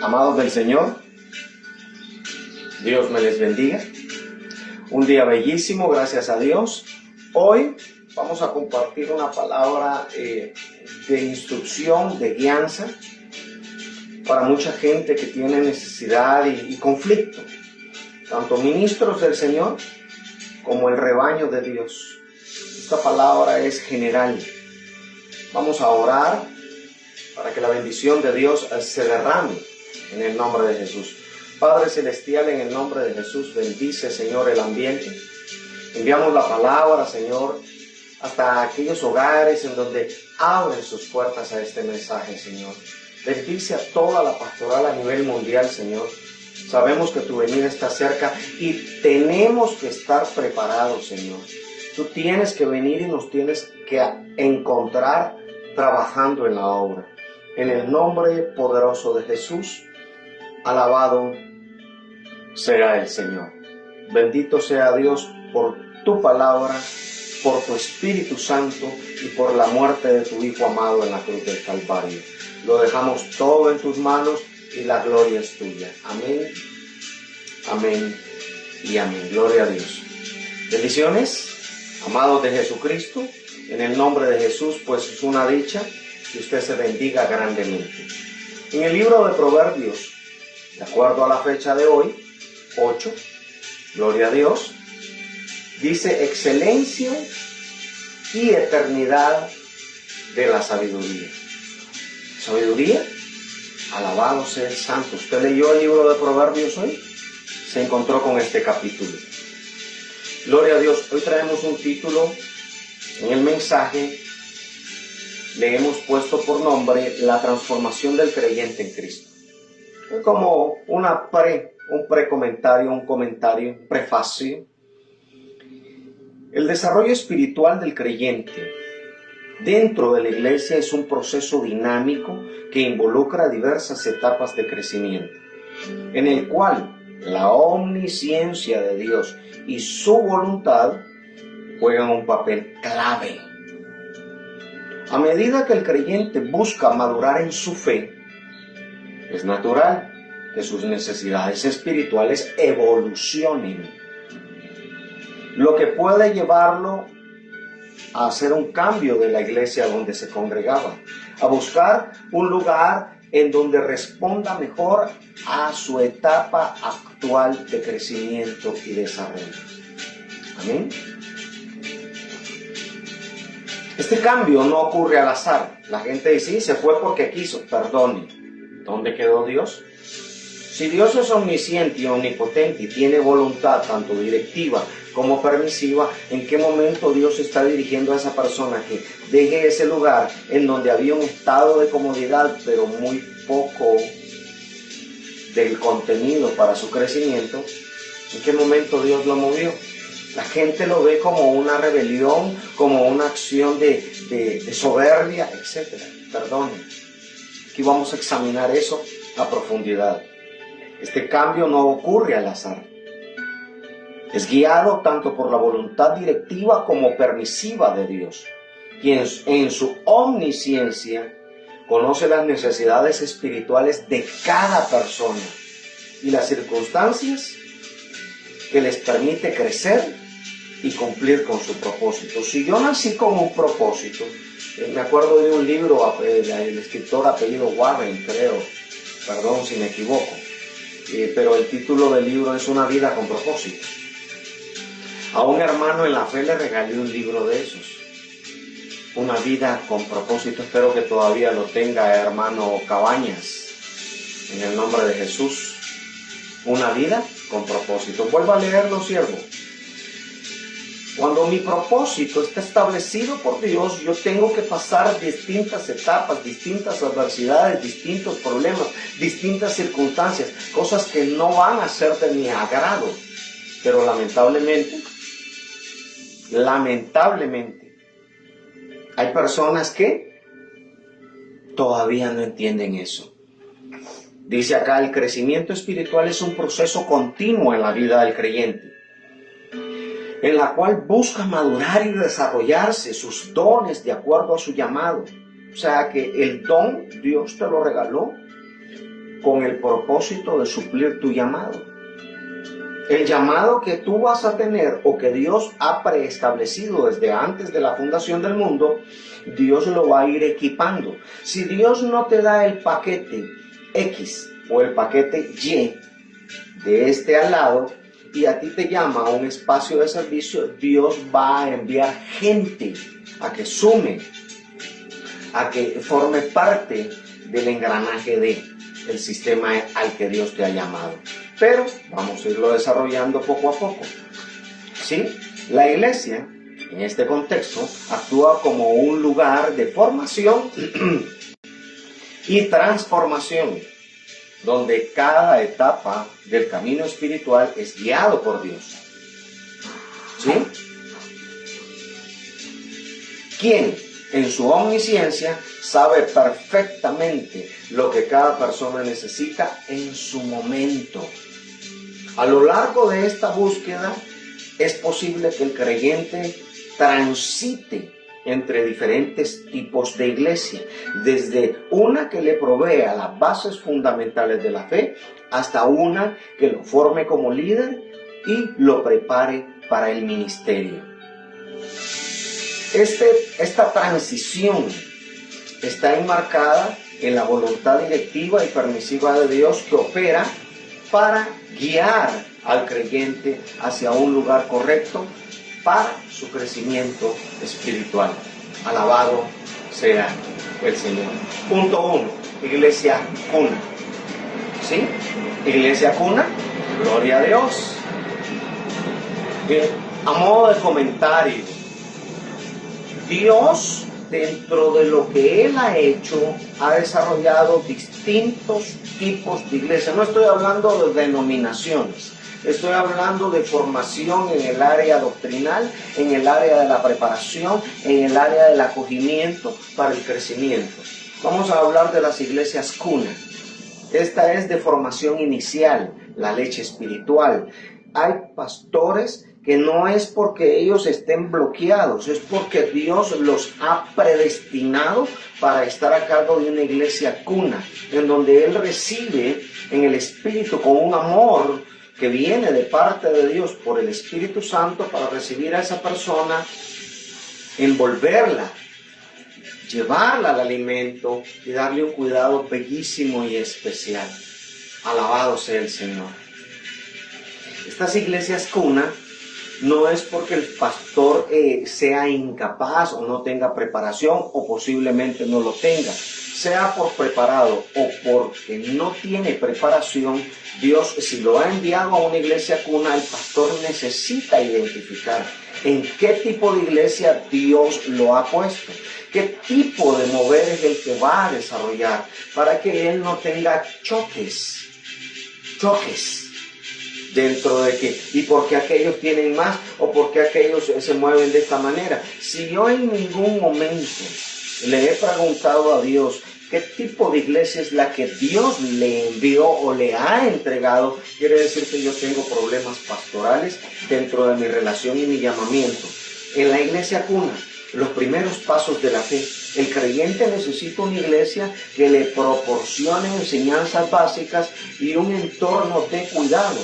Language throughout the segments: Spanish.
Amados del Señor, Dios me les bendiga. Un día bellísimo, gracias a Dios. Hoy vamos a compartir una palabra de instrucción, de guianza para mucha gente que tiene necesidad y conflicto, tanto ministros del Señor como el rebaño de Dios. Esta palabra es general. Vamos a orar para que la bendición de Dios se derrame en el nombre de Jesús. Padre Celestial, en el nombre de Jesús, bendice, Señor, el ambiente. Enviamos la palabra, Señor, hasta aquellos hogares en donde abren sus puertas a este mensaje, Señor. Bendice a toda la pastoral a nivel mundial, Señor. Sabemos que tu venida está cerca y tenemos que estar preparados, Señor. Tú tienes que venir y nos tienes que encontrar trabajando en la obra. En el nombre poderoso de Jesús, alabado sea el Señor. Bendito sea Dios por tu palabra, por tu Espíritu Santo y por la muerte de tu Hijo amado en la cruz del Calvario. Lo dejamos todo en tus manos y la gloria es tuya. Amén, amén y amén. Gloria a Dios. Bendiciones, amados de Jesucristo. En el nombre de Jesús, pues es una dicha que usted se bendiga grandemente. En el libro de Proverbios, de acuerdo a la fecha de hoy, 8, gloria a Dios, dice excelencia y eternidad de la sabiduría. Sabiduría, alabado sea el Santo. ¿Usted leyó el libro de Proverbios hoy? Se encontró con este capítulo. Gloria a Dios. Hoy traemos un título. En el mensaje le hemos puesto por nombre la transformación del creyente en Cristo. Es como un precomentario, un comentario, un prefacio. El desarrollo espiritual del creyente dentro de la iglesia es un proceso dinámico que involucra diversas etapas de crecimiento, en el cual la omnisciencia de Dios y su voluntad juegan un papel clave. A medida que el creyente busca madurar en su fe, es natural que sus necesidades espirituales evolucionen, lo que puede llevarlo a hacer un cambio de la iglesia donde se congregaba, a buscar un lugar en donde responda mejor a su etapa actual de crecimiento y desarrollo. Amén. Este cambio no ocurre al azar. La gente dice, sí, se fue porque quiso. Perdone, ¿dónde quedó Dios? Si Dios es omnisciente y omnipotente y tiene voluntad tanto directiva como permisiva, ¿en qué momento Dios está dirigiendo a esa persona que deje ese lugar en donde había un estado de comodidad, pero muy poco del contenido para su crecimiento? ¿En qué momento Dios lo movió? La gente lo ve como una rebelión, como una acción de soberbia, etc. Perdón, aquí vamos a examinar eso a profundidad. Este cambio no ocurre al azar. Es guiado tanto por la voluntad directiva como permisiva de Dios, quien en su omnisciencia conoce las necesidades espirituales de cada persona y las circunstancias que les permite crecer y cumplir con su propósito. Si yo nací con un propósito, me acuerdo de un libro del escritor apellido Warren, creo, perdón si me equivoco, pero el título del libro es Una vida con propósito. A un hermano en la fe le regalé un libro de esos, Una vida con propósito. Espero que todavía lo tenga, hermano Cabañas, en el nombre de Jesús. Una vida con propósito. Vuelva a leerlo, siervo. Cuando mi propósito está establecido por Dios, yo tengo que pasar distintas etapas, distintas adversidades, distintos problemas, distintas circunstancias, cosas que no van a ser de mi agrado. Pero lamentablemente, hay personas que todavía no entienden eso. Dice acá, el crecimiento espiritual es un proceso continuo en la vida del creyente, en la cual busca madurar y desarrollarse sus dones de acuerdo a su llamado. O sea que el don Dios te lo regaló con el propósito de suplir tu llamado. El llamado que tú vas a tener o que Dios ha preestablecido desde antes de la fundación del mundo, Dios lo va a ir equipando. Si Dios no te da el paquete X o el paquete Y de este al lado y a ti te llama a un espacio de servicio, Dios va a enviar gente a que sume, a que forme parte del engranaje del sistema al que Dios te ha llamado. Pero vamos a irlo desarrollando poco a poco. ¿Sí? La iglesia, en este contexto, actúa como un lugar de formación y transformación, donde cada etapa del camino espiritual es guiado por Dios. ¿Sí? ¿Quién, en su omnisciencia, sabe perfectamente lo que cada persona necesita en su momento? A lo largo de esta búsqueda, es posible que el creyente transite entre diferentes tipos de iglesia, desde una que le provea las bases fundamentales de la fe, hasta una que lo forme como líder y lo prepare para el ministerio. Esta transición está enmarcada en la voluntad directiva y permisiva de Dios que opera para guiar al creyente hacia un lugar correcto para su crecimiento espiritual. Alabado sea el Señor. Punto 1. Iglesia cuna. ¿Sí? Iglesia cuna. Gloria a Dios. Bien, a modo de comentario, Dios, dentro de lo que Él ha hecho, ha desarrollado distintos tipos de iglesias. No estoy hablando de denominaciones, estoy hablando de formación en el área doctrinal, en el área de la preparación, en el área del acogimiento para el crecimiento. Vamos a hablar de las iglesias cuna. Esta es de formación inicial, la leche espiritual. Hay pastores que no es porque ellos estén bloqueados, es porque Dios los ha predestinado para estar a cargo de una iglesia cuna, en donde Él recibe en el Espíritu con un amor que viene de parte de Dios por el Espíritu Santo para recibir a esa persona, envolverla, llevarla al alimento y darle un cuidado bellísimo y especial. Alabado sea el Señor. Estas iglesias cuna no es porque el pastor sea incapaz o no tenga preparación o posiblemente no lo tenga. Sea por preparado o porque no tiene preparación, Dios, si lo ha enviado a una iglesia cuna, el pastor necesita identificar en qué tipo de iglesia Dios lo ha puesto. ¿Qué tipo de mover es el que va a desarrollar para que él no tenga choques dentro de que, y porque aquellos tienen más o porque aquellos se mueven de esta manera? Si yo en ningún momento le he preguntado a Dios qué tipo de iglesia es la que Dios le envió o le ha entregado, quiere decir que yo tengo problemas pastorales dentro de mi relación y mi llamamiento. En la iglesia cuna, los primeros pasos de la fe, el creyente necesita una iglesia que le proporcione enseñanzas básicas y un entorno de cuidado.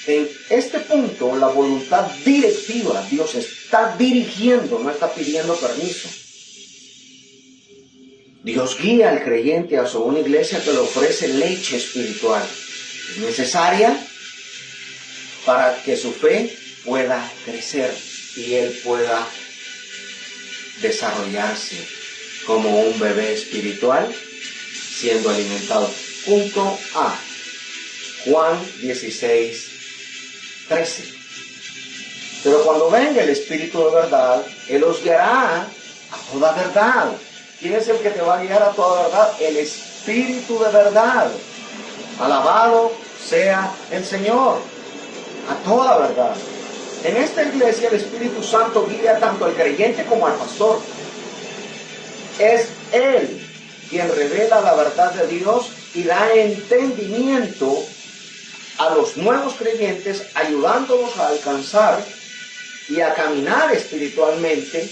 En este punto, la voluntad directiva, Dios está dirigiendo, no está pidiendo permiso. Dios guía al creyente hacia una iglesia que le ofrece leche espiritual. Es necesaria para que su fe pueda crecer y él pueda desarrollarse como un bebé espiritual siendo alimentado. Punto A. Juan 16:13. Pero cuando venga el Espíritu de verdad, Él os guiará a toda verdad. ¿Quién es el que te va a guiar a toda verdad? El Espíritu de verdad. Alabado sea el Señor. A toda verdad. En esta iglesia el Espíritu Santo guía tanto al creyente como al pastor. Es Él quien revela la verdad de Dios y da entendimiento a los nuevos creyentes, ayudándolos a alcanzar y a caminar espiritualmente.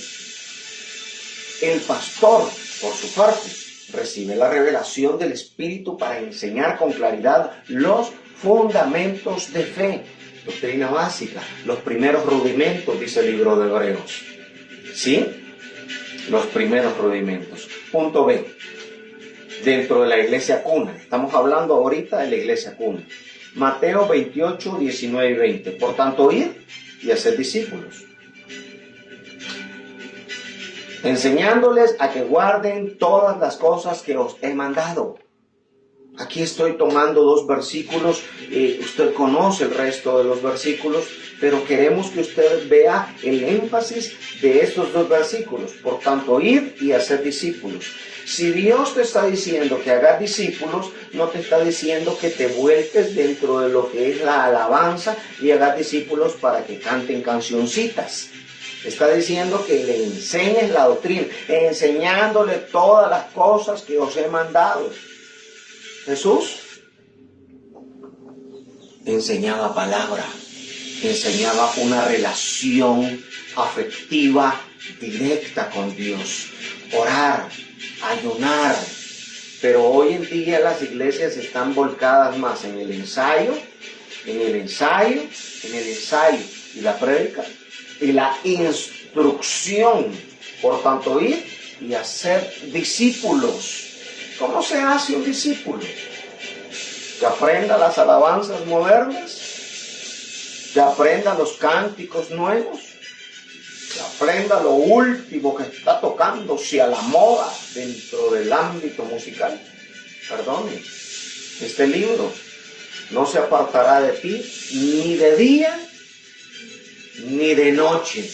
El pastor, por su parte, recibe la revelación del Espíritu para enseñar con claridad los fundamentos de fe, doctrina básica, los primeros rudimentos, dice el libro de Hebreos. ¿Sí? Los primeros rudimentos. Punto B. Dentro de la iglesia cuna. Estamos hablando ahorita de la iglesia cuna. Mateo 28, 19 y 20. Por tanto, id y haced discípulos, enseñándoles a que guarden todas las cosas que os he mandado. Aquí estoy tomando 2 versículos, usted conoce el resto de los versículos, pero queremos que usted vea el énfasis de estos 2 versículos. Por tanto, id y haced discípulos. Si Dios te está diciendo que hagas discípulos, no te está diciendo que te vuelques dentro de lo que es la alabanza y hagas discípulos para que canten cancioncitas. Está diciendo que le enseñes la doctrina, enseñándole todas las cosas que os he mandado. Jesús enseñaba palabra, enseñaba una relación afectiva directa con Dios, orar, ayunar. Pero hoy en día las iglesias están volcadas más en el ensayo y la prédica y la instrucción. Por tanto, ir y hacer discípulos. ¿Cómo se hace un discípulo? Que aprenda las alabanzas modernas, que aprenda los cánticos nuevos, que aprenda lo último que está tocándose a la moda dentro del ámbito musical. Perdone, este libro no se apartará de ti ni de día ni de noche,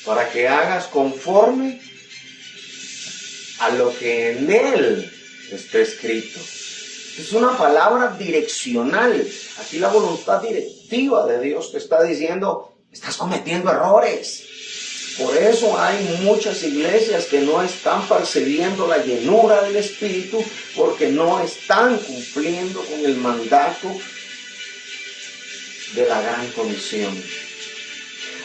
para que hagas conforme a lo que en él está escrito. Es una palabra direccional. Aquí la voluntad directiva de Dios te está diciendo, estás cometiendo errores. Por eso hay muchas iglesias que no están percibiendo la llenura del Espíritu, porque no están cumpliendo con el mandato de la gran comisión.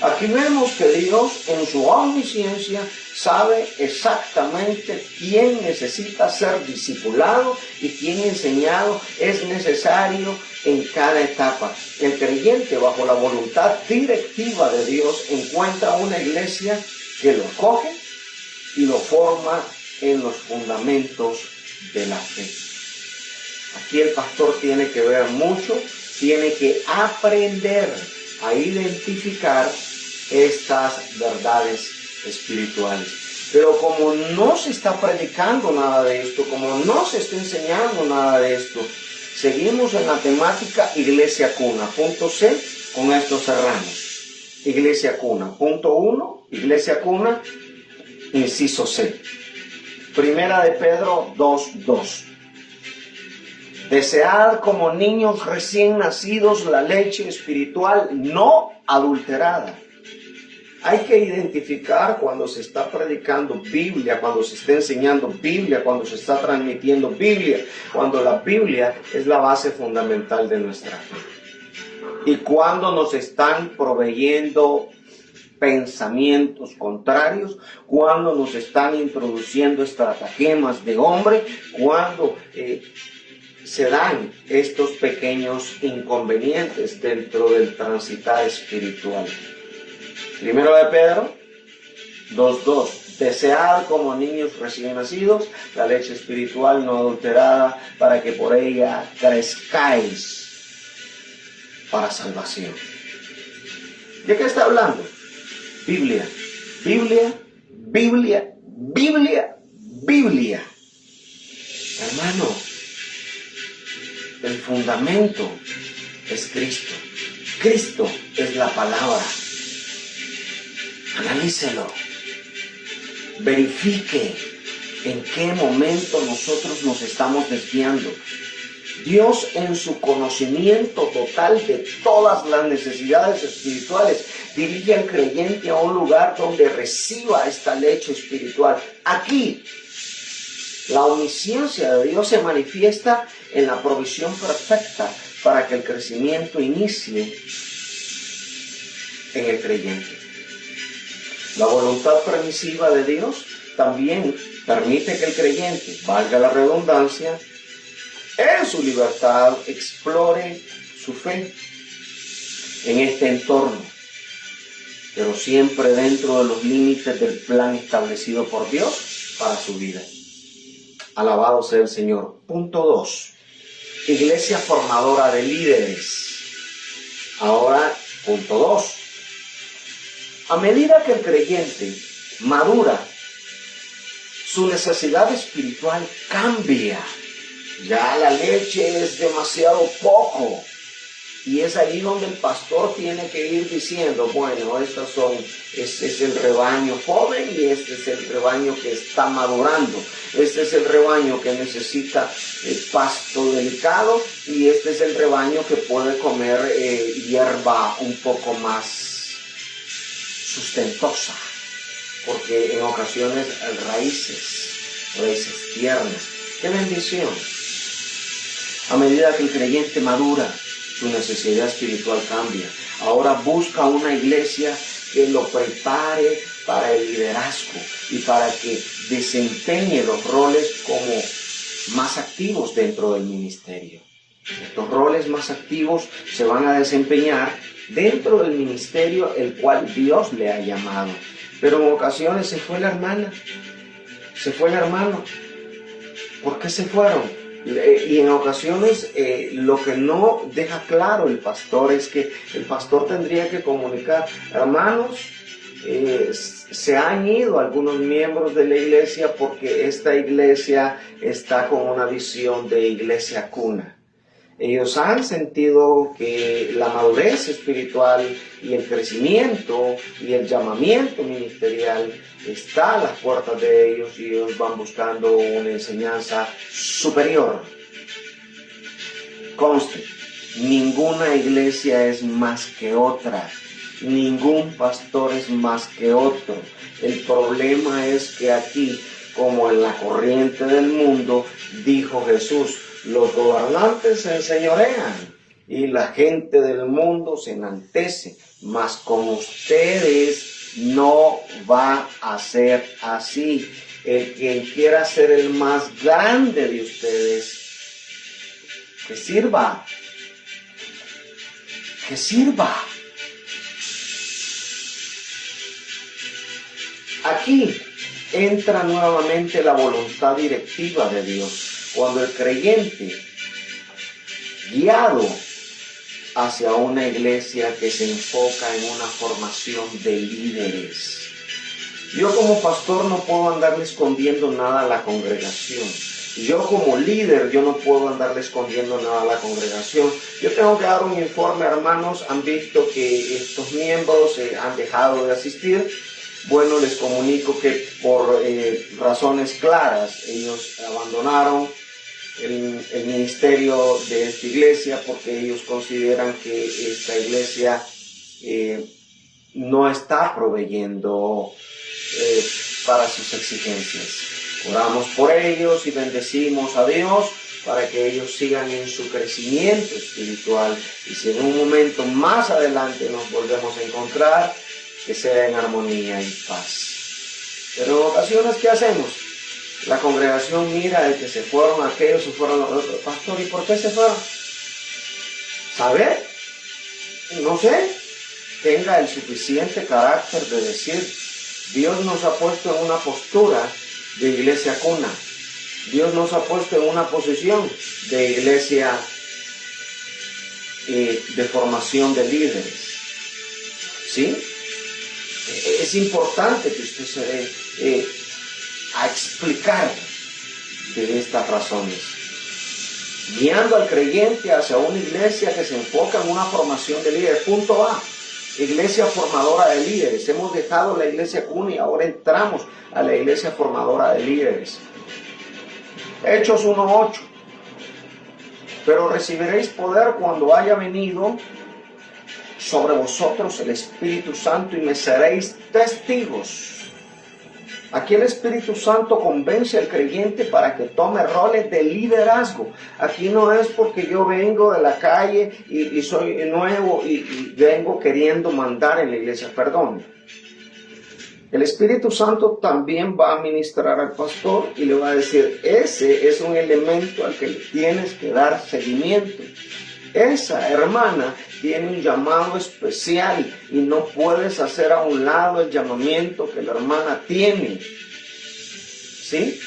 Aquí vemos que Dios en su omnisciencia sabe exactamente quién necesita ser discipulado y quién enseñado es necesario en cada etapa. El creyente, bajo la voluntad directiva de Dios, encuentra una iglesia que lo acoge y lo forma en los fundamentos de la fe. Aquí el pastor tiene que ver mucho, tiene que aprender a identificar estas verdades espirituales. Pero como no se está predicando nada de esto, como no se está enseñando nada de esto, seguimos en la temática iglesia cuna. Punto C, con esto cerramos. Iglesia cuna. Punto 1, iglesia cuna, inciso C. Primera de Pedro 2:2. Desead como niños recién nacidos la leche espiritual no adulterada. Hay que identificar cuando se está predicando Biblia, cuando se está enseñando Biblia, cuando se está transmitiendo Biblia, cuando la Biblia es la base fundamental de nuestra fe. Y cuando nos están proveyendo pensamientos contrarios, cuando nos están introduciendo estratagemas de hombre, cuando se dan estos pequeños inconvenientes dentro del transitar espiritual. Primero de Pedro 2:2. Desead como niños recién nacidos la leche espiritual no adulterada, para que por ella crezcáis para salvación. ¿De qué está hablando? Biblia, Biblia, Biblia, Biblia, Biblia. Hermano, el fundamento es Cristo. Cristo es la palabra. Analícelo. Verifique en qué momento nosotros nos estamos desviando. Dios, en su conocimiento total de todas las necesidades espirituales, dirige al creyente a un lugar donde reciba esta leche espiritual. Aquí, la omnisciencia de Dios se manifiesta en la provisión perfecta para que el crecimiento inicie en el creyente. La voluntad permisiva de Dios también permite que el creyente, valga la redundancia, en su libertad explore su fe en este entorno, pero siempre dentro de los límites del plan establecido por Dios para su vida. Alabado sea el Señor. Punto 2. Iglesia formadora de líderes. Ahora, punto 2. A medida que el creyente madura, su necesidad espiritual cambia. Ya la leche es demasiado poco. Y es ahí donde el pastor tiene que ir diciendo, bueno, este es el rebaño joven y este es el rebaño que está madurando. Este es el rebaño que necesita pasto delicado y este es el rebaño que puede comer hierba un poco más sustentosa. Porque en ocasiones raíces tiernas. ¡Qué bendición! A medida que el creyente madura, su necesidad espiritual cambia. Ahora busca una iglesia que lo prepare para el liderazgo y para que desempeñe los roles como más activos dentro del ministerio. Estos roles más activos se van a desempeñar dentro del ministerio el cual Dios le ha llamado. Pero en ocasiones se fue la hermana, se fue el hermano. ¿Por qué se fueron? Y en ocasiones lo que no deja claro el pastor es que el pastor tendría que comunicar, hermanos, se han ido algunos miembros de la iglesia porque esta iglesia está con una visión de iglesia cuna. Ellos han sentido que la madurez espiritual y el crecimiento y el llamamiento ministerial está a las puertas de ellos y ellos van buscando una enseñanza superior. Conste, ninguna iglesia es más que otra, ningún pastor es más que otro. El problema es que aquí, como en la corriente del mundo, dijo Jesús, los gobernantes se enseñorean y la gente del mundo se enaltece, mas con ustedes no va a ser así. El que quiera ser el más grande de ustedes, que sirva. Aquí entra nuevamente la voluntad directiva de Dios. Cuando el creyente, guiado hacia una iglesia que se enfoca en una formación de líderes. Yo como pastor no puedo andarle escondiendo nada a la congregación. Yo como líder, yo no puedo andarle escondiendo nada a la congregación. Yo tengo que dar un informe, hermanos, han visto que estos miembros han dejado de asistir. Bueno, les comunico que por razones claras, ellos abandonaron el ministerio de esta iglesia porque ellos consideran que esta iglesia no está proveyendo para sus exigencias. Oramos por ellos y bendecimos a Dios para que ellos sigan en su crecimiento espiritual y si en un momento más adelante nos volvemos a encontrar, que sea en armonía y paz. Pero en ocasiones, ¿qué hacemos? La congregación mira de que se fueron aquellos, se fueron los otros. Pastor, ¿y por qué se fueron? ¿Saber? No sé. Tenga el suficiente carácter de decir, Dios nos ha puesto en una postura de iglesia cuna. Dios nos ha puesto en una posición de iglesia de formación de líderes. ¿Sí? Es importante que usted se dé a explicar de estas razones, guiando al creyente hacia una iglesia que se enfoca en una formación de líderes. Punto A, iglesia formadora de líderes. Hemos dejado la iglesia cuna y ahora entramos a la iglesia formadora de líderes. Hechos 1:8. Pero recibiréis poder cuando haya venido sobre vosotros el Espíritu Santo y me seréis testigos. Aquí el Espíritu Santo convence al creyente para que tome roles de liderazgo. Aquí no es porque yo vengo de la calle y soy nuevo y vengo queriendo mandar en la iglesia. Perdón. El Espíritu Santo también va a ministrar al pastor y le va a decir, ese es un elemento al que le tienes que dar seguimiento. Esa hermana tiene un llamado especial y no puedes hacer a un lado el llamamiento que la hermana tiene. ¿Sí?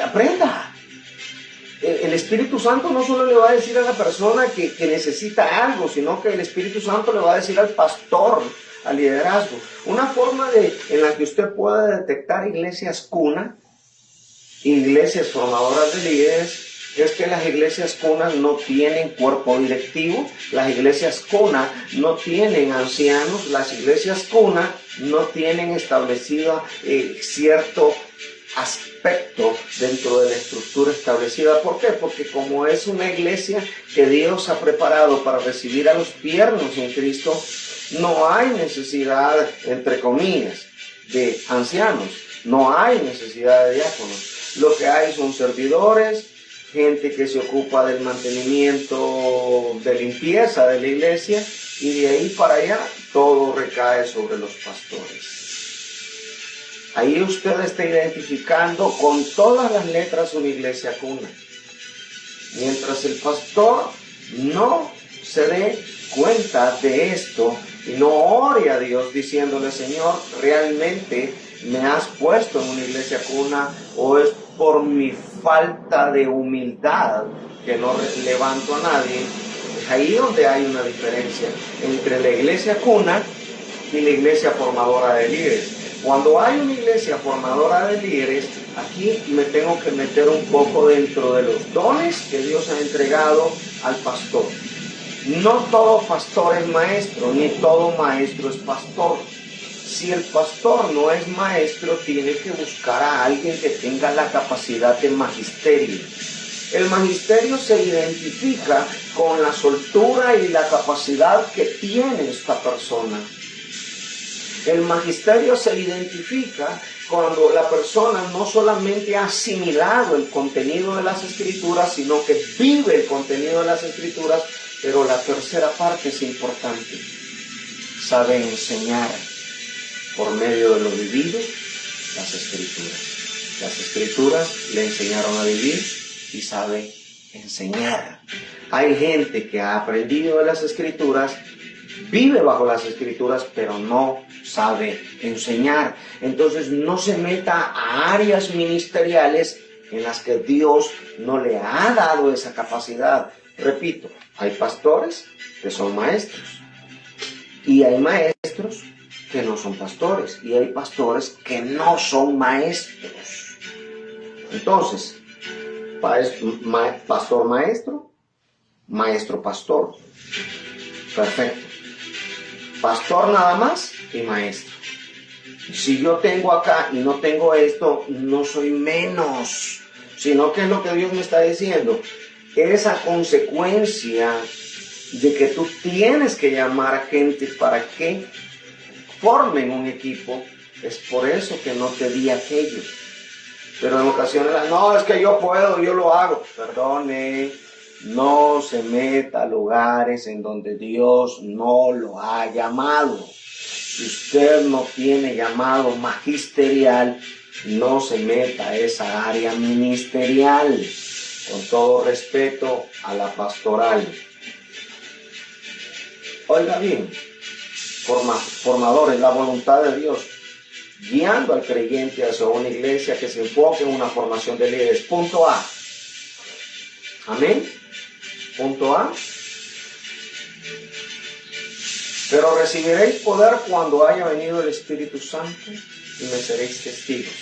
Aprenda. El Espíritu Santo no solo le va a decir a la persona que necesita algo, sino que el Espíritu Santo le va a decir al pastor, al liderazgo. Una forma en la que usted pueda detectar iglesias cuna, iglesias formadoras de líderes, es que las iglesias cunas no tienen cuerpo directivo, las iglesias cuna no tienen ancianos, las iglesias cuna no tienen establecido cierto aspecto dentro de la estructura establecida. ¿Por qué? Porque como es una iglesia que Dios ha preparado para recibir a los tiernos en Cristo, no hay necesidad, entre comillas, de ancianos, no hay necesidad de diáconos. Lo que hay son servidores, gente que se ocupa del mantenimiento, de limpieza de la iglesia, y de ahí para allá todo recae sobre los pastores. Ahí usted está identificando con todas las letras una iglesia cuna. Mientras el pastor no se dé cuenta de esto y no ore a Dios diciéndole, Señor, ¿realmente me has puesto en una iglesia cuna o es por mi falta de humildad que no levanto a nadie? Es ahí donde hay una diferencia entre la iglesia cuna y la iglesia formadora de líderes. Cuando hay una iglesia formadora de líderes, aquí me tengo que meter un poco dentro de los dones que Dios ha entregado al pastor. No todo pastor es maestro, ni todo maestro es pastor. Si el pastor no es maestro, tiene que buscar a alguien que tenga la capacidad de magisterio. El magisterio se identifica con la soltura y la capacidad que tiene esta persona. El magisterio se identifica cuando la persona no solamente ha asimilado el contenido de las Escrituras, sino que vive el contenido de las Escrituras, pero la tercera parte es importante. Sabe enseñar por medio de lo vivido las Escrituras. Las Escrituras le enseñaron a vivir y sabe enseñar. Hay gente que ha aprendido de las Escrituras, vive bajo las Escrituras, pero no sabe enseñar. Entonces no se meta a áreas ministeriales en las que Dios no le ha dado esa capacidad. Repito, hay pastores que son maestros y hay maestros que no son pastores y hay pastores que no son maestros. Entonces, pastor maestro, maestro pastor. Perfecto. Pastor nada más y maestro. Si yo tengo acá y no tengo esto, no soy menos, sino que es lo que Dios me está diciendo. Esa consecuencia de que tú tienes que llamar a gente para que formen un equipo, es por eso que no te di aquello. Pero en ocasiones, no, es que yo puedo, yo lo hago. Perdone, no se meta a lugares en donde Dios no lo ha llamado. Si usted no tiene llamado magisterial, no se meta a esa área ministerial. Con todo respeto a la pastoral. Oiga bien, formadores, la voluntad de Dios, guiando al creyente hacia una iglesia que se enfoque en una formación de líderes. Punto A. Amén. Punto A. Pero recibiréis poder cuando haya venido el Espíritu Santo y me seréis testigos.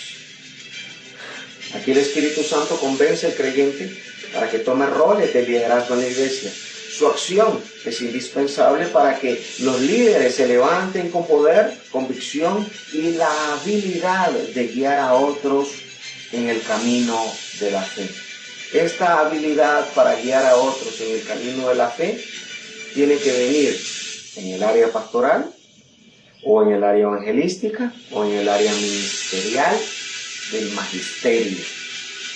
Aquí el Espíritu Santo convence al creyente para que tome roles de liderazgo en la iglesia. Su acción es indispensable para que los líderes se levanten con poder, convicción y la habilidad de guiar a otros en el camino de la fe. Esta habilidad para guiar a otros en el camino de la fe tiene que venir en el área pastoral, o en el área evangelística, o en el área ministerial del magisterio.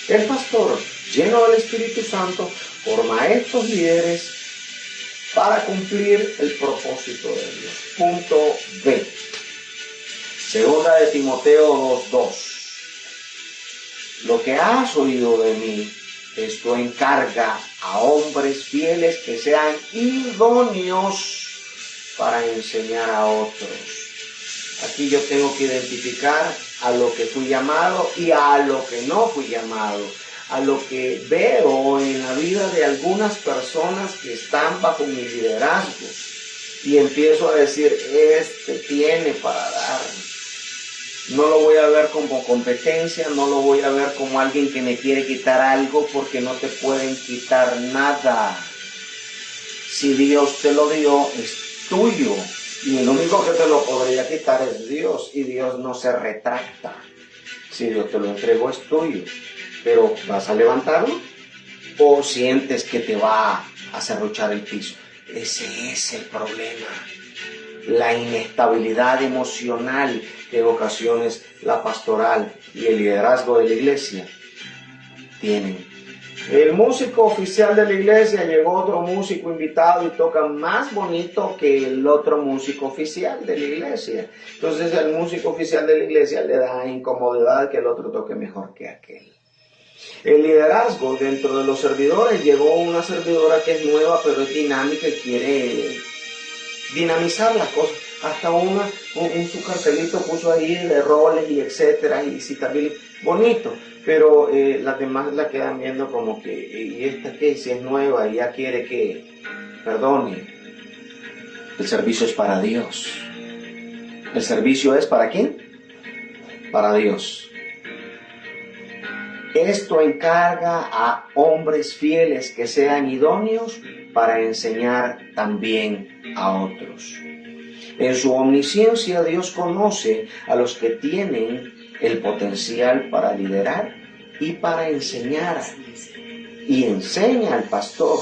El pastor, lleno del Espíritu Santo, forma a estos líderes para cumplir el propósito de Dios. Punto B. Segunda de Timoteo 2:2. Lo que has oído de mí, esto encarga a hombres fieles que sean idóneos para enseñar a otros. Aquí yo tengo que identificar a lo que fui llamado y a lo que no fui llamado. A lo que veo en la vida de algunas personas que están bajo mi liderazgo. Y empiezo a decir, este tiene para dar. No lo voy a ver como competencia, no lo voy a ver como alguien que me quiere quitar algo, porque no te pueden quitar nada. Si Dios te lo dio, es tuyo. Y el único que te lo podría quitar es Dios. Y Dios no se retracta. Si Dios te lo entregó, es tuyo. Pero ¿vas a levantarlo? ¿O sientes que te va a serruchar el piso? Ese es el problema. La inestabilidad emocional que en ocasiones la pastoral y el liderazgo de la iglesia tienen. El músico oficial de la iglesia, llegó otro músico invitado y toca más bonito que el otro músico oficial de la iglesia. Entonces el músico oficial de la iglesia le da incomodidad que el otro toque mejor que aquel. El liderazgo dentro de los servidores, llegó una servidora que es nueva pero es dinámica y quiere dinamizar las cosas. Hasta en su cartelito puso ahí de roles y etcétera, y citabilis, bonito, pero las demás la quedan viendo como que, ¿y esta qué? Si es nueva y ya quiere que perdone. El servicio es para Dios. ¿El servicio es para quién? Para Dios. Esto encarga a hombres fieles que sean idóneos para enseñar también a otros. En su omnisciencia, Dios conoce a los que tienen el potencial para liderar y para enseñar. Y enseña al pastor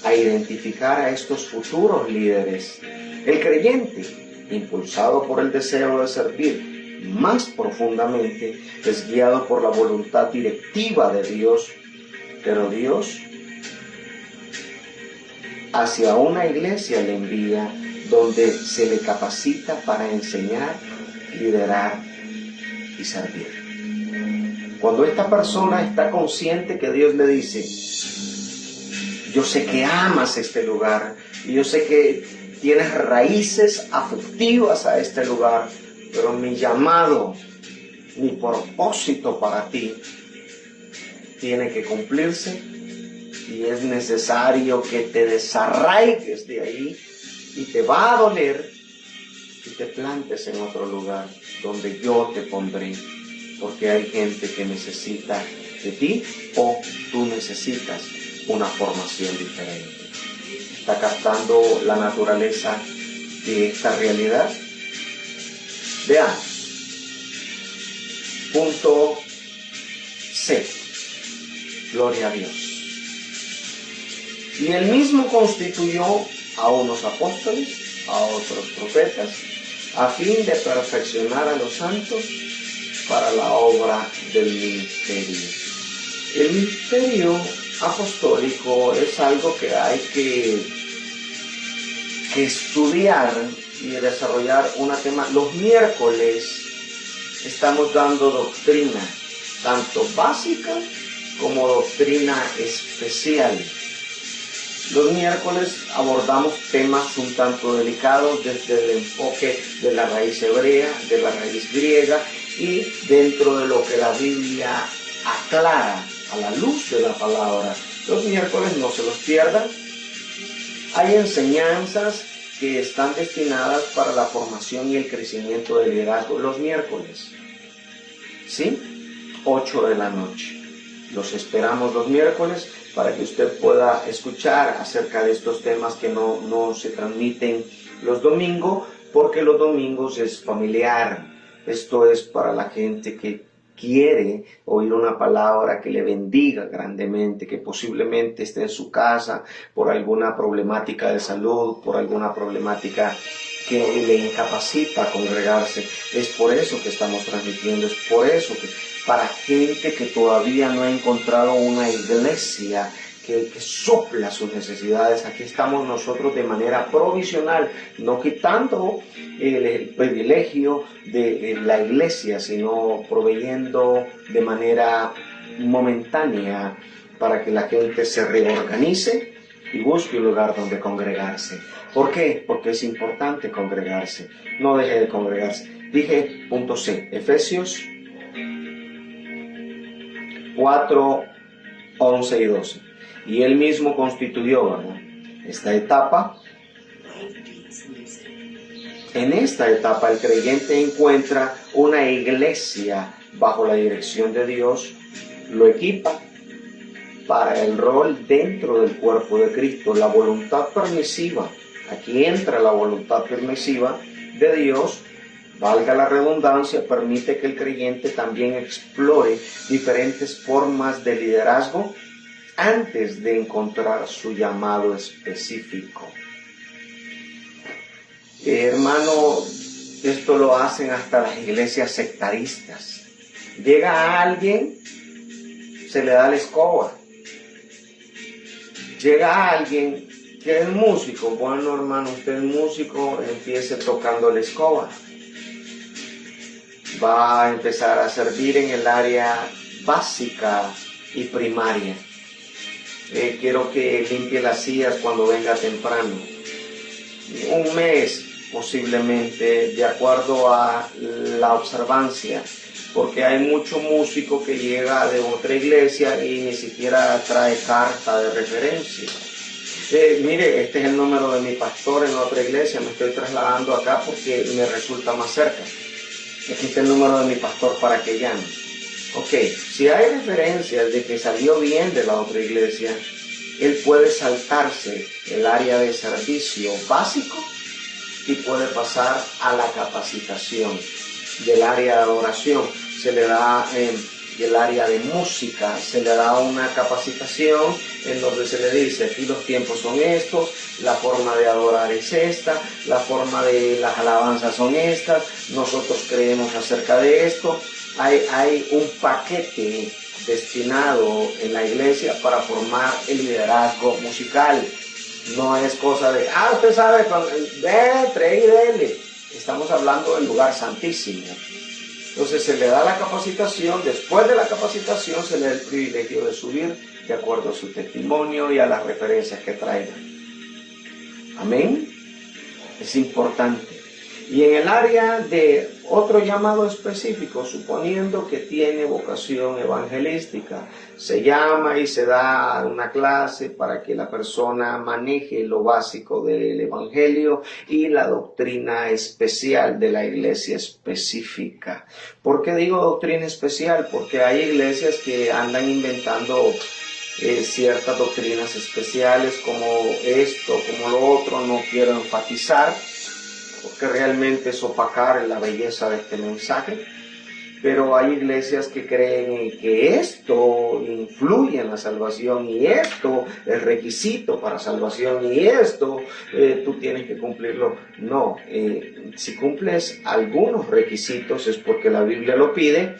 a identificar a estos futuros líderes. El creyente, impulsado por el deseo de servir más profundamente, es guiado por la voluntad directiva de Dios, pero Dios hacia una iglesia le envía donde se le capacita para enseñar, liderar y servir. Cuando esta persona está consciente que Dios le dice, yo sé que amas este lugar y yo sé que tienes raíces afectivas a este lugar, pero mi llamado, mi propósito para ti tiene que cumplirse y es necesario que te desarraigues de ahí y te va a doler y te plantes en otro lugar donde yo te pondré, porque hay gente que necesita de ti o tú necesitas una formación diferente. ¿Está captando la naturaleza de esta realidad? Veamos. Punto C. Gloria a Dios. Y él mismo constituyó a unos apóstoles, a otros profetas, a fin de perfeccionar a los santos para la obra del ministerio. El ministerio apostólico es algo que hay que estudiar y desarrollar una tema. Los miércoles estamos dando doctrina, tanto básica como doctrina especial. Los miércoles abordamos temas un tanto delicados desde el enfoque de la raíz hebrea, de la raíz griega y dentro de lo que la Biblia aclara a la luz de la palabra. Los miércoles no se los pierdan. Hay enseñanzas que están destinadas para la formación y el crecimiento del liderazgo los miércoles. ¿Sí? 8 de la noche. Los esperamos los miércoles para que usted pueda escuchar acerca de estos temas que no se transmiten los domingos, porque los domingos es familiar. Esto es para la gente que quiere oír una palabra que le bendiga grandemente, que posiblemente esté en su casa por alguna problemática de salud, por alguna problemática que le incapacita a congregarse. Es por eso que estamos transmitiendo, es por eso que para gente que todavía no ha encontrado una iglesia que supla sus necesidades. Aquí estamos nosotros de manera provisional, no quitando el privilegio de la iglesia, sino proveyendo de manera momentánea para que la gente se reorganice y busque un lugar donde congregarse. ¿Por qué? Porque es importante congregarse. No deje de congregarse. Dije, punto C, Efesios 4, 11 y 12. Y él mismo constituyó, ¿verdad?, esta etapa. En esta etapa el creyente encuentra una iglesia bajo la dirección de Dios, lo equipa para el rol dentro del cuerpo de Cristo, la voluntad permisiva. Aquí entra la voluntad permisiva de Dios, valga la redundancia, permite que el creyente también explore diferentes formas de liderazgo antes de encontrar su llamado específico. Hermano, esto lo hacen hasta las iglesias sectaristas. Llega alguien, se le da la escoba. Llega alguien que es músico. Bueno, hermano, usted es músico, empiece tocando la escoba. Va a empezar a servir en el área básica y primaria. Quiero que limpie las sillas cuando venga temprano. Un mes posiblemente, de acuerdo a la observancia, porque hay mucho músico que llega de otra iglesia y ni siquiera trae carta de referencia. Mire, este es el número de mi pastor en otra iglesia, me estoy trasladando acá porque me resulta más cerca. Aquí está el número de mi pastor para que llame. Ok, si hay referencias de que salió bien de la otra iglesia, él puede saltarse el área de servicio básico y puede pasar a la capacitación del área de adoración. Se le da del área de música, se le da una capacitación en donde se le dice: aquí los tiempos son estos, la forma de adorar es esta, la forma de las alabanzas son estas, nosotros creemos acerca de esto. Hay un paquete destinado en la iglesia para formar el liderazgo musical. No es cosa de, usted sabe, trae y dele. Estamos hablando del lugar santísimo. Entonces se le da la capacitación, después de la capacitación se le da el privilegio de subir de acuerdo a su testimonio y a las referencias que traigan. Amén. Es importante. Y en el área de otro llamado específico, suponiendo que tiene vocación evangelística, se llama y se da una clase para que la persona maneje lo básico del evangelio y la doctrina especial de la iglesia específica. ¿Por qué digo doctrina especial? Porque hay iglesias que andan inventando ciertas doctrinas especiales, como esto, como lo otro. No quiero enfatizar, porque realmente es opacar la belleza de este mensaje, pero hay iglesias que creen que esto influye en la salvación y esto es requisito para salvación y esto tú tienes que cumplirlo. No, si cumples algunos requisitos es porque la Biblia lo pide,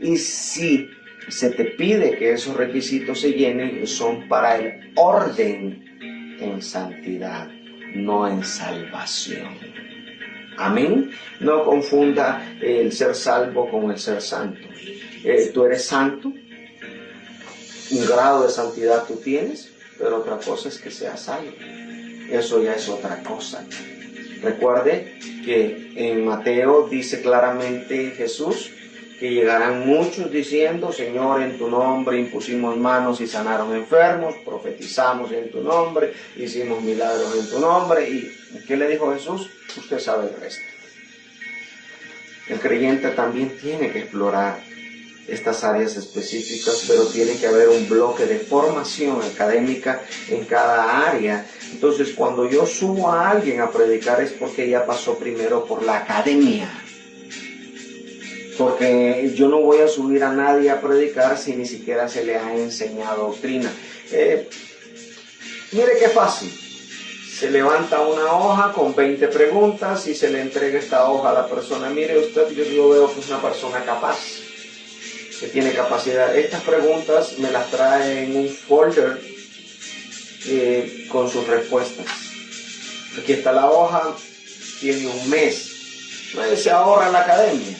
y si se te pide que esos requisitos se llenen, son para el orden en santidad, no en salvación. Amén. No confunda el ser salvo con el ser santo. Tú eres santo, un grado de santidad tú tienes, pero otra cosa es que seas salvo. Eso ya es otra cosa. Recuerde que en Mateo dice claramente Jesús que llegarán muchos diciendo: Señor, en tu nombre impusimos manos y sanaron enfermos, profetizamos en tu nombre, hicimos milagros en tu nombre. ¿Y qué le dijo Jesús? Usted sabe el resto. El creyente también tiene que explorar estas áreas específicas, pero tiene que haber un bloque de formación académica en cada área. Entonces, cuando yo subo a alguien a predicar es porque ya pasó primero por la academia. Porque yo no voy a subir a nadie a predicar si ni siquiera se le ha enseñado doctrina. Mire qué fácil. Se levanta una hoja con 20 preguntas y se le entrega esta hoja a la persona. Mire usted, yo veo que es una persona capaz, que tiene capacidad. Estas preguntas me las trae en un folder con sus respuestas. Aquí está la hoja, tiene un mes. Pues se ahorra la academia,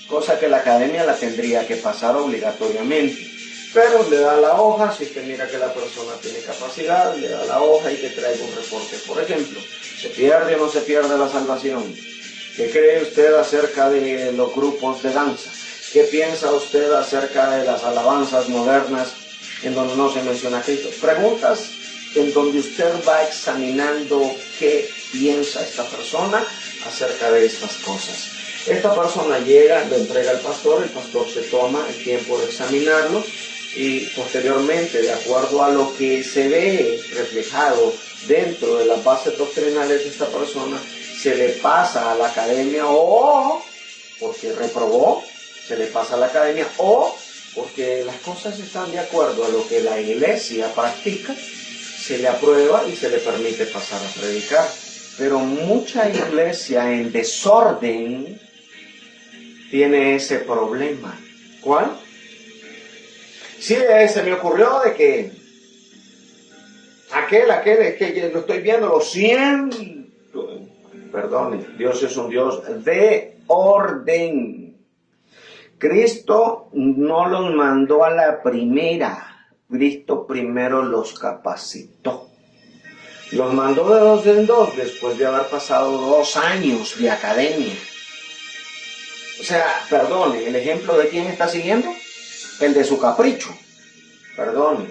cosa que la academia la tendría que pasar obligatoriamente. Pero le da la hoja, si usted mira que la persona tiene capacidad, le da la hoja y que traiga un reporte. Por ejemplo, ¿se pierde o no se pierde la salvación? ¿Qué cree usted acerca de los grupos de danza? ¿Qué piensa usted acerca de las alabanzas modernas en donde no se menciona a Cristo? Preguntas en donde usted va examinando qué piensa esta persona acerca de estas cosas. Esta persona llega, lo entrega al pastor, el pastor se toma el tiempo de examinarlo y posteriormente, de acuerdo a lo que se ve reflejado dentro de las bases doctrinales de esta persona, se le pasa a la academia, o porque reprobó, se le pasa a la academia, o porque las cosas están de acuerdo a lo que la iglesia practica, se le aprueba y se le permite pasar a predicar. Pero mucha iglesia en desorden tiene ese problema. ¿Cuál? Sí, se me ocurrió de que aquel, es que lo estoy viendo, los 100, perdone, Dios es un Dios de orden. Cristo no los mandó a la primera, Cristo primero los capacitó. Los mandó de dos en dos después de haber pasado 2 años de academia. O sea, perdone, ¿el ejemplo de quién está siguiendo? El de su capricho. Perdone,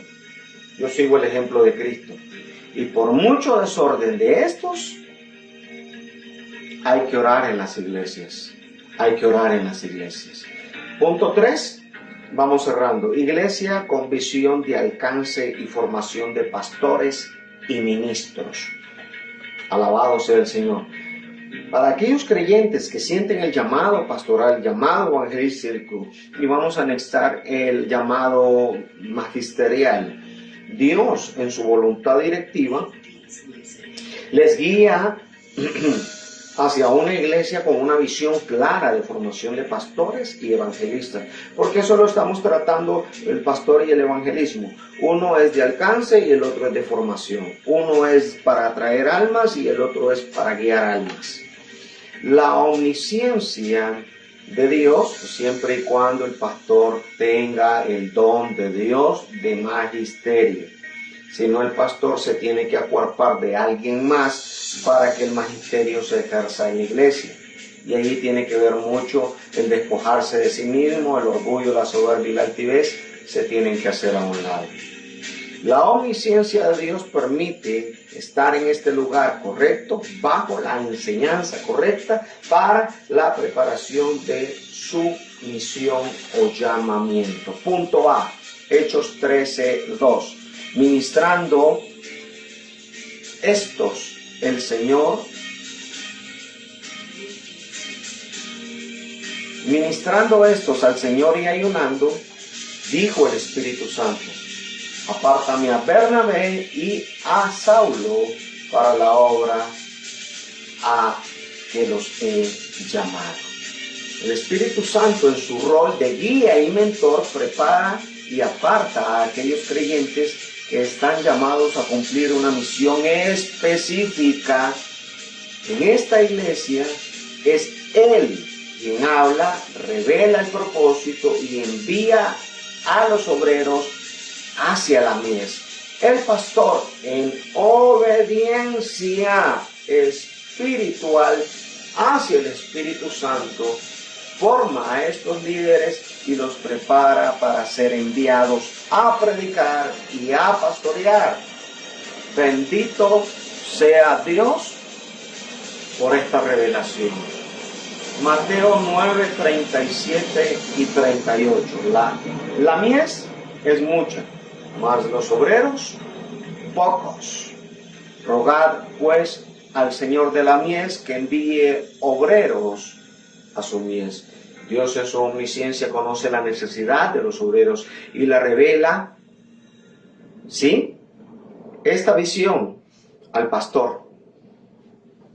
yo sigo el ejemplo de Cristo. Y por mucho desorden de estos, hay que orar en las iglesias. Hay que orar en las iglesias. Punto 3, vamos cerrando. Iglesia con visión de alcance y formación de pastores y ministros. Alabado sea el Señor. Para aquellos creyentes que sienten el llamado pastoral, el llamado evangelístico, y vamos a anexar el llamado magisterial, Dios en su voluntad directiva les guía hacia una iglesia con una visión clara de formación de pastores y evangelistas. Porque eso lo estamos tratando el pastor y el evangelismo. Uno es de alcance y el otro es de formación. Uno es para atraer almas y el otro es para guiar almas. La omnisciencia de Dios, siempre y cuando el pastor tenga el don de Dios de magisterio. Si no, el pastor se tiene que acuerpar de alguien más para que el magisterio se ejerza en la iglesia. Y allí tiene que ver mucho el despojarse de sí mismo, el orgullo, la soberbia y la altivez, se tienen que hacer a un lado. La omnisciencia de Dios permite estar en este lugar correcto, bajo la enseñanza correcta, para la preparación de su misión o llamamiento. Punto A, Hechos 13:2. Ministrando estos el Señor, ministrando estos al Señor y ayunando, dijo el Espíritu Santo: apártame a Bernabé y a Saulo para la obra a que los he llamado. El Espíritu Santo, en su rol de guía y mentor, prepara y aparta a aquellos creyentes que están llamados a cumplir una misión específica. En esta iglesia es Él quien habla, revela el propósito y envía a los obreros hacia la mies. El pastor, en obediencia espiritual hacia el Espíritu Santo, forma a estos líderes y los prepara para ser enviados a predicar y a pastorear. Bendito sea Dios por esta revelación. Mateo 9, 37 y 38. La mies es mucha, mas los obreros pocos. Rogad pues al Señor de la mies que envíe obreros a su mies. Dios en su omnisciencia conoce la necesidad de los obreros y la revela, ¿sí?, esta visión al pastor,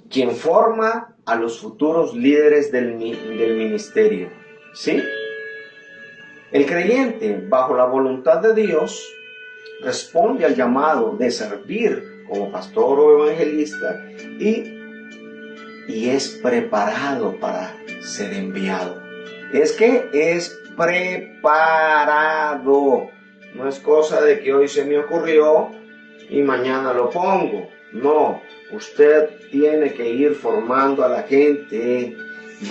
quien forma a los futuros líderes del ministerio, ¿sí? El creyente, bajo la voluntad de Dios, responde al llamado de servir como pastor o evangelista y es preparado para ser enviado. Es que es preparado. No es cosa de que hoy se me ocurrió y mañana lo pongo. No, usted tiene que ir formando a la gente,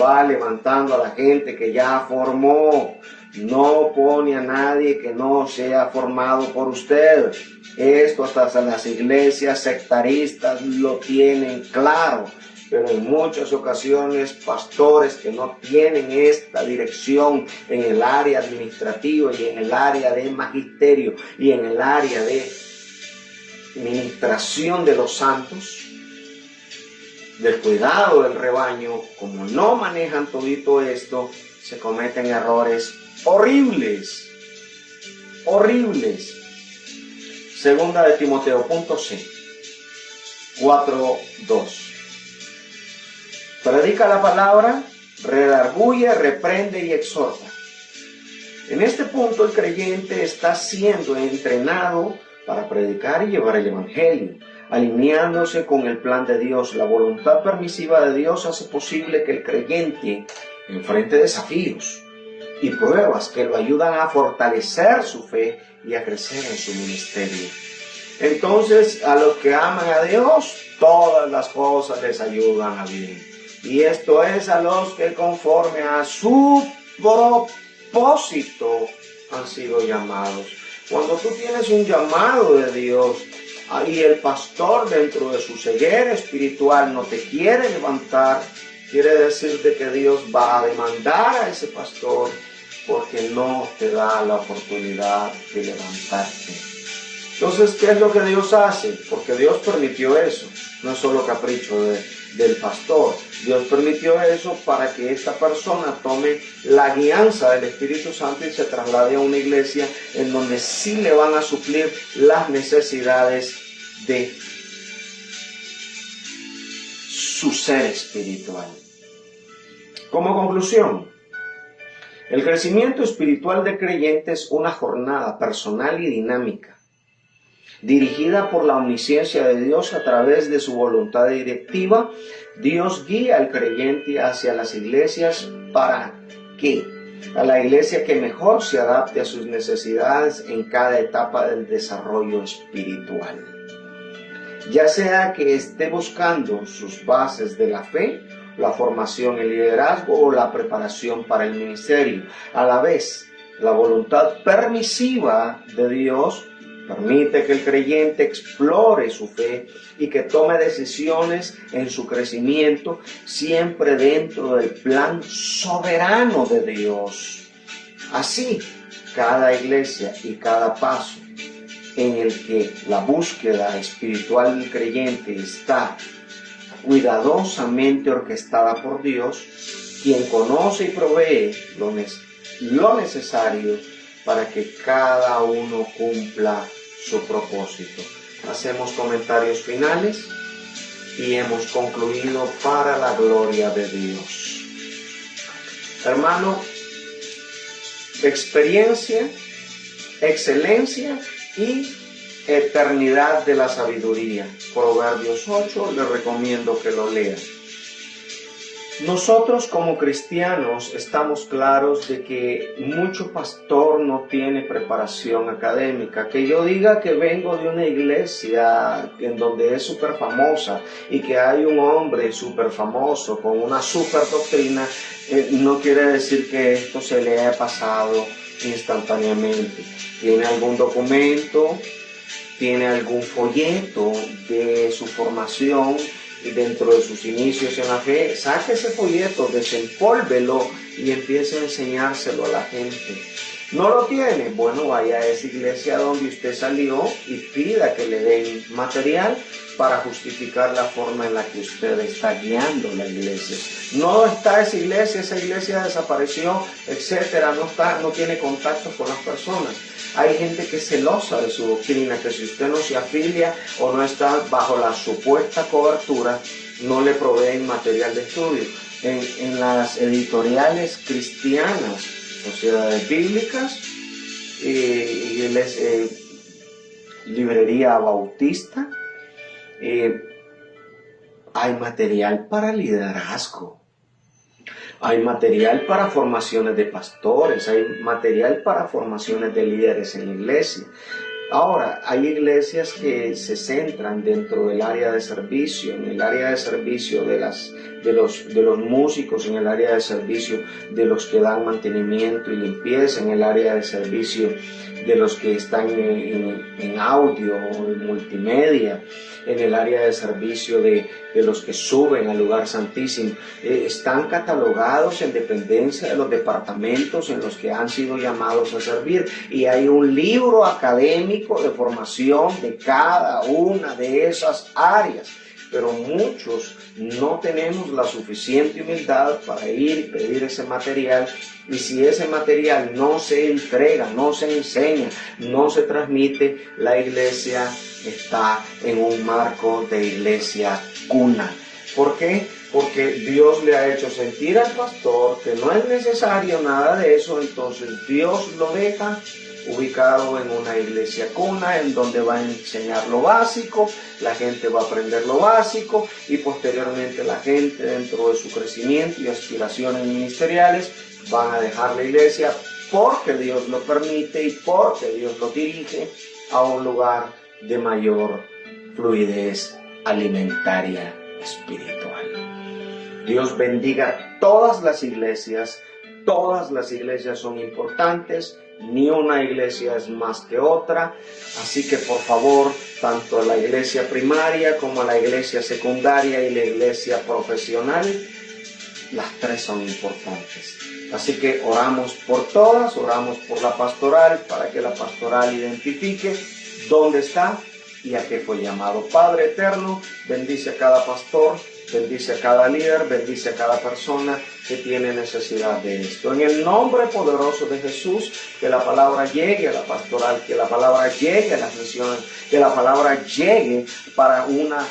va levantando a la gente que ya formó. No pone a nadie que no sea formado por usted. Esto hasta las iglesias sectaristas lo tienen claro. Pero en muchas ocasiones pastores que no tienen esta dirección en el área administrativa y en el área de magisterio y en el área de ministración de los santos, del cuidado del rebaño, como no manejan todito esto, se cometen errores horribles, horribles. Segunda de Timoteo, punto C, 4:2. Predica la palabra, redarguye, reprende y exhorta. En este punto el creyente está siendo entrenado para predicar y llevar el evangelio, alineándose con el plan de Dios. La voluntad permisiva de Dios hace posible que el creyente enfrente desafíos y pruebas que lo ayudan a fortalecer su fe y a crecer en su ministerio. Entonces, a los que aman a Dios, todas las cosas les ayudan a bien. Y esto es a los que conforme a su propósito han sido llamados. Cuando tú tienes un llamado de Dios y el pastor dentro de su ceguera espiritual no te quiere levantar, quiere decirte que Dios va a demandar a ese pastor porque no te da la oportunidad de levantarte. Entonces, ¿qué es lo que Dios hace? Porque Dios permitió eso. No es solo capricho del pastor. Dios permitió eso para que esta persona tome la guianza del Espíritu Santo y se traslade a una iglesia en donde sí le van a suplir las necesidades de su ser espiritual. Como conclusión, el crecimiento espiritual de creyentes es una jornada personal y dinámica, dirigida por la omnisciencia de Dios a través de su voluntad directiva. Dios guía al creyente hacia las iglesias para que a la iglesia que mejor se adapte a sus necesidades en cada etapa del desarrollo espiritual. Ya sea que esté buscando sus bases de la fe, la formación en liderazgo o la preparación para el ministerio. A la vez, la voluntad permisiva de Dios permite que el creyente explore su fe y que tome decisiones en su crecimiento, siempre dentro del plan soberano de Dios. Así, cada iglesia y cada paso en el que la búsqueda espiritual del creyente está cuidadosamente orquestada por Dios, quien conoce y provee lo necesario para que cada uno cumpla su propósito. Hacemos comentarios finales y hemos concluido para la gloria de Dios. Hermano, experiencia, excelencia y eternidad de la sabiduría. Proverbios 8, les recomiendo que lo lean. Nosotros como cristianos estamos claros de que mucho pastor no tiene preparación académica. Que yo diga que vengo de una iglesia en donde es súper famosa y que hay un hombre súper famoso con una súper doctrina, no quiere decir que esto se le haya pasado instantáneamente. Tiene algún documento, tiene algún folleto de su formación y dentro de sus inicios en la fe, saque ese folleto, desempólvelo y empiece a enseñárselo a la gente. ¿No lo tiene? Bueno, vaya a esa iglesia donde usted salió y pida que le den material para justificar la forma en la que usted está guiando la iglesia. No está esa iglesia desapareció, etcétera, no tiene contacto con las personas. Hay gente que es celosa de su doctrina, que si usted no se afilia o no está bajo la supuesta cobertura, no le proveen material de estudio. En las editoriales cristianas, sociedades bíblicas, librería bautista. Hay material para liderazgo. Hay material para formaciones de pastores, hay material para formaciones de líderes en la iglesia. Ahora, hay iglesias que se centran dentro del área de servicio, en el área de servicio de los músicos, en el área de servicio de los que dan mantenimiento y limpieza, en el área de servicio de los que están en audio, en multimedia, en el área de servicio de los que suben al lugar santísimo. Están catalogados en dependencia de los departamentos en los que han sido llamados a servir, y hay un libro académico de formación de cada una de esas áreas. Pero muchos no tenemos la suficiente humildad para ir y pedir ese material, y si ese material no se entrega, no se enseña, no se transmite, la iglesia está en un marco de iglesia cuna. ¿Por qué? Porque Dios le ha hecho sentir al pastor que no es necesario nada de eso, entonces Dios lo deja ubicado en una iglesia cuna, en donde va a enseñar lo básico, la gente va a aprender lo básico, y posteriormente la gente, dentro de su crecimiento y aspiraciones ministeriales, van a dejar la iglesia porque Dios lo permite y porque Dios lo dirige a un lugar de mayor fluidez alimentaria espiritual. Dios bendiga todas las iglesias son importantes, ni una iglesia es más que otra, así que por favor, tanto la iglesia primaria como la iglesia secundaria y la iglesia profesional, las tres son importantes. Así que oramos por todas, oramos por la pastoral, para que la pastoral identifique dónde está y a qué fue llamado. Padre eterno, bendice a cada pastor, bendice a cada líder, bendice a cada persona que tiene necesidad de esto. En el nombre poderoso de Jesús, que la palabra llegue a la pastoral, que la palabra llegue a las misiones, que la palabra llegue para una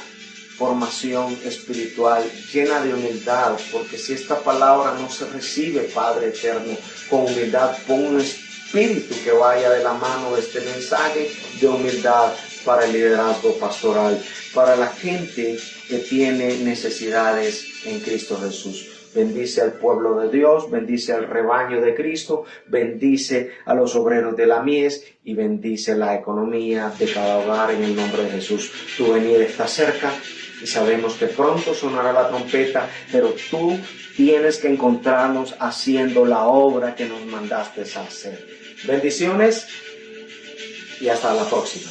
formación espiritual llena de humildad, porque si esta palabra no se recibe, Padre eterno, con humildad, pon un espíritu que vaya de la mano de este mensaje de humildad para el liderazgo pastoral, para la gente que tiene necesidades en Cristo Jesús. Bendice al pueblo de Dios, bendice al rebaño de Cristo, bendice a los obreros de la mies y bendice la economía de cada hogar en el nombre de Jesús. Tu venida está cerca y sabemos que pronto sonará la trompeta, pero tú tienes que encontrarnos haciendo la obra que nos mandaste a hacer. Bendiciones y hasta la próxima.